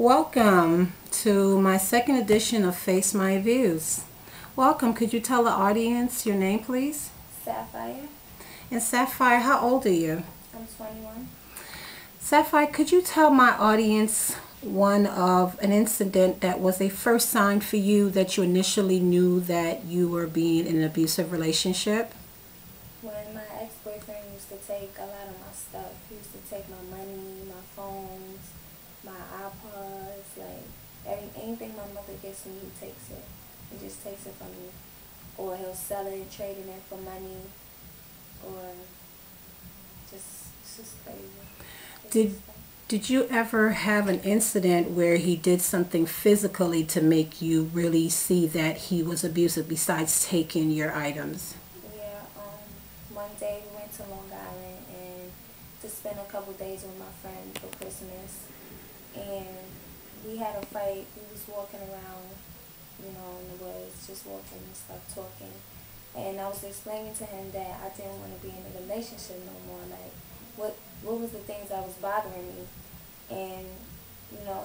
Welcome to my second edition of Face My Views. Welcome. Could you tell the audience your name, please? Sapphire. And Sapphire, how old are you? I'm 21. Sapphire, could you tell my audience one of an incident that was a first sign for you that you initially knew that you were being in an abusive relationship? When my ex-boyfriend used to take a lot of my stuff. He used to take my money, my phones, my iPods, like anything my mother gets me, he takes it. He just takes it from me. Or he'll sell it and trade it in for money. Or it's just crazy. Did you ever have an incident where he did something physically to make you really see that he was abusive besides taking your items? Yeah, one day we went to Long Island and to spend a couple days with my friend for Christmas. And we had a fight. We was walking around, in the woods, just walking and stuff, talking. And I was explaining to him that I didn't want to be in a relationship no more. Like, what was the things that was bothering me? And,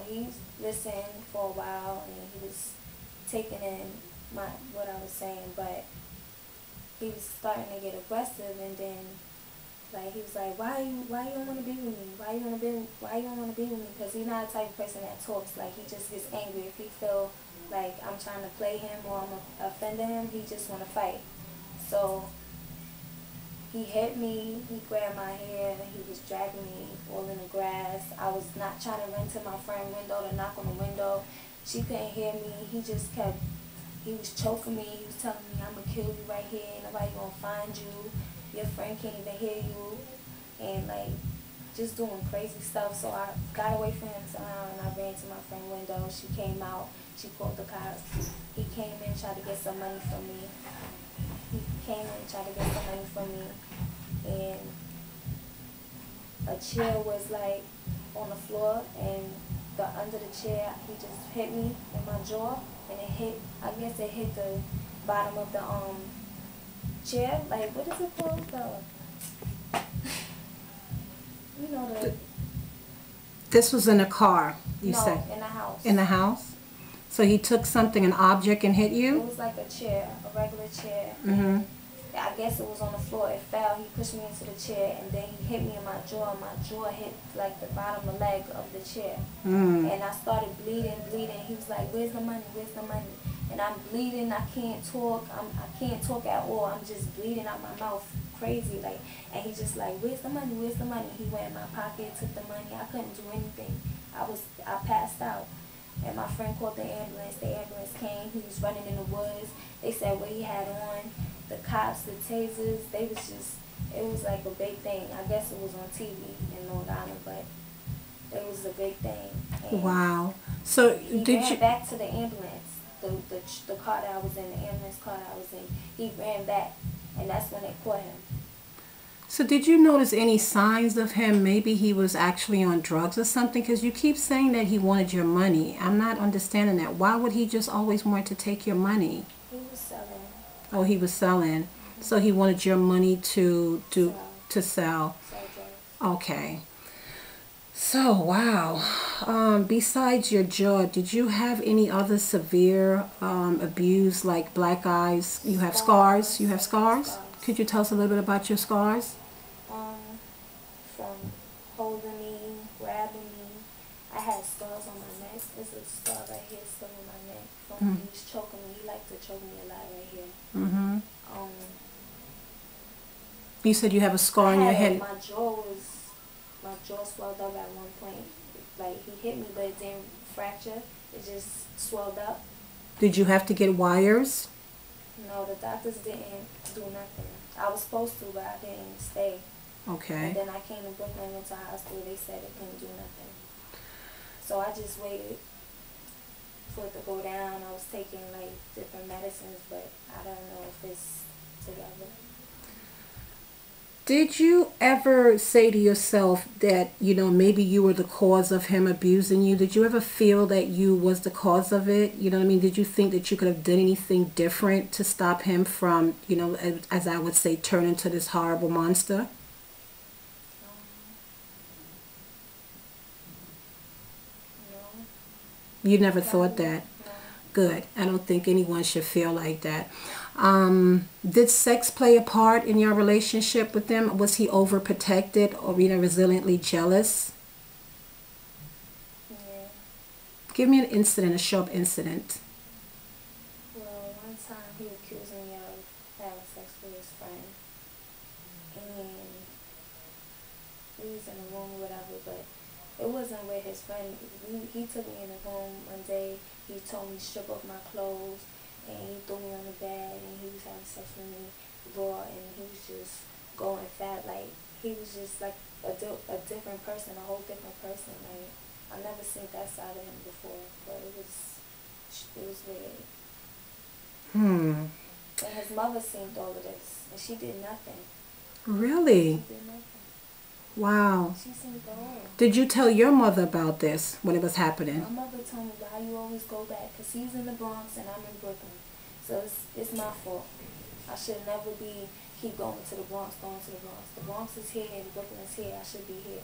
he listened for a while and he was taking in what I was saying, but he was starting to get aggressive. And then, like, he was like, why you don't want to be with me? Why you don't want to be with me? Because he's not the type of person that talks. Like, he just gets angry if he feel like I'm trying to play him or I'm offending him. He just want to fight. So he hit me, he grabbed my hair, and he was dragging me all in the grass. I was not trying to run to my friend's window to knock on the window. She couldn't hear me. He was choking me. He was telling me, I'm going to kill you right here. Ain't nobody going to find you. Your friend can't even hear you. And, like, just doing crazy stuff. So I got away from him somehow, and I ran to my friend's window. She came out. She called the cops. He came in, tried to get some money from me. He came in and tried to get some money from me, and a chair was like on the floor, and under the chair he just hit me in my jaw, and I guess it hit the bottom of the chair. Like, what is it called? This was in a car, you said? No, in the house. In the house? So he took something, an object, and hit you? It was like a chair, a regular chair. Mm-hmm. I guess it was on the floor. It fell. He pushed me into the chair, and then he hit me in my jaw. My jaw hit like the bottom of the leg of the chair. Mm. And I started bleeding. He was like, where's the money? Where's the money? And I'm bleeding. I can't talk. I can't talk at all. I'm just bleeding out my mouth crazy. Like, and he just like, where's the money? Where's the money? He went in my pocket, took the money. I couldn't do anything. I passed out. And my friend called the ambulance. The ambulance came. He was running in the woods. They said what he had on. The cops, the tasers, it was like a big thing. I guess it was on TV in Long Island, but it was a big thing. And wow. So he ran back to the ambulance, the car that I was in, the ambulance car that I was in. He ran back, and that's when they caught him. So did you notice any signs of him? Maybe he was actually on drugs or something? Because you keep saying that he wanted your money. I'm not understanding that. Why would he just always want to take your money? He was selling. Oh, he was selling. Mm-hmm. So he wanted your money to sell. Okay. So, wow. Besides your jaw, did you have any other severe abuse, like black eyes? You have scars? You have scars? Could you tell us a little bit about your scars? From holding me, grabbing me. I had scars on my neck. There's a scar right here still on my neck. From he was choking me. He liked to choke me a lot right here. Mm-hmm. You said you have a scar on your head. My jaw swelled up at one point. Like, he hit me, but it didn't fracture. It just swelled up. Did you have to get wires? No, the doctors didn't do nothing. I was supposed to, but I didn't stay. Okay. And then I came to Brooklyn, went to the hospital. They said it couldn't do nothing. So I just waited for it to go down. I was taking, like, different medicines, but I don't know if it's together. Did you ever say to yourself that, maybe you were the cause of him abusing you? Did you ever feel that you was the cause of it? You know what I mean? Did you think that you could have done anything different to stop him from, as I would say, turn into this horrible monster? No. You never thought No, that. no. Good. I don't think anyone should feel like that. Did sex play a part in your relationship with them? Was he overprotected or, resiliently jealous? Yeah. Give me an incident, a sharp incident. Well, one time he accused me of having sex with his friend, and we was in a room or whatever, but it wasn't with his friend. He took me in the room one day. He told me to strip off my clothes, and he threw me on the bed, and he was having sex with me raw, and he was just going fat. Like, he was just like a different person, a whole different person. Like, I never seen that side of him before, but it was weird. Hmm. And his mother seen all of this, and she did nothing. Really? She did nothing. Wow. She seen it all. Did you tell your mother about this when it was happening? My mother told me, why you always go back? Because he's in the Bronx and I'm in Brooklyn. So it's my fault. I should never keep going to the Bronx, going to the Bronx. The Bronx is here and Brooklyn is here. I should be here.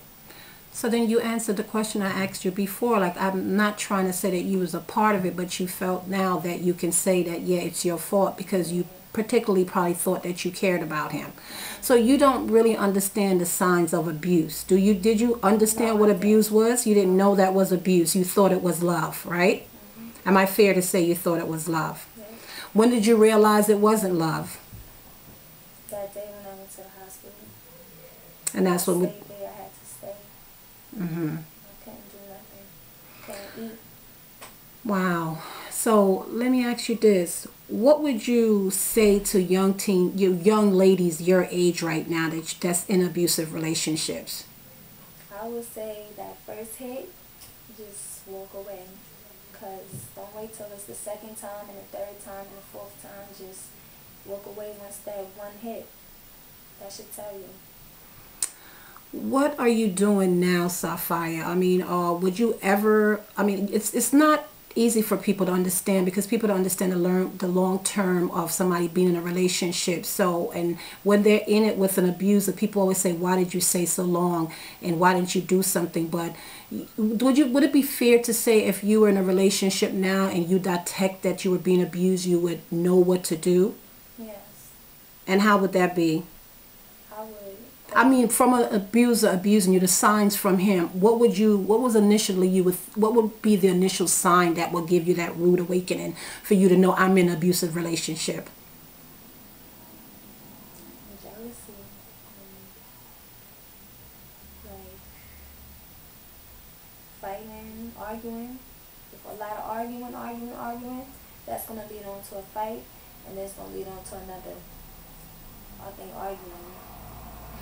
So then you answered the question I asked you before. Like, I'm not trying to say that you was a part of it, but you felt now that you can say that, yeah, it's your fault because you particularly probably thought that you cared about him. So you don't really understand the signs of abuse. Did you understand No, what I abuse didn't. was? You didn't know that was abuse. You thought it was love, right? Am I fair to say you thought it was love? Yes. When did you realize it wasn't love? That day when I went to the hospital, And that's I when we... stayed there. I had to stay. Mm-hmm. I couldn't do nothing. Couldn't eat. Wow. So let me ask you this. What would you say to young ladies your age right now that's in abusive relationships? I would say that first hit, just walk away. Because don't wait till it's the second time and the third time and the fourth time. Just walk away once that one hit. That should tell you. What are you doing now, Sapphire? I mean, would you ever? I mean, it's not easy for people to understand because people don't understand the long term of somebody being in a relationship. So, and when they're in it with an abuser, people always say, "Why did you stay so long? And why didn't you do something?" But would it be fair to say if you were in a relationship now and you detect that you were being abused, you would know what to do? Yes. And how would that be? I would. I mean, from an abuser abusing you, the signs from him, what would be the initial sign that would give you that rude awakening for you to know I'm in an abusive relationship? Jealousy. Like fighting, arguing. If a lot of arguing, that's going to lead on to a fight, and that's going to lead on to another, I think, arguing.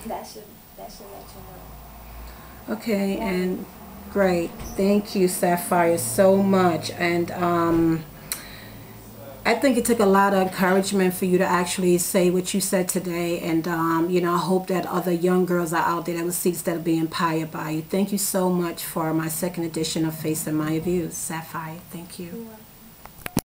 That should let you know. Okay, and great. Thank you, Sapphire, so much. And I think it took a lot of encouragement for you to actually say what you said today. And, I hope that other young girls are out there that will see instead of being inspired by you. Thank you so much for my second edition of Facing My Views. Sapphire, thank you. You're welcome.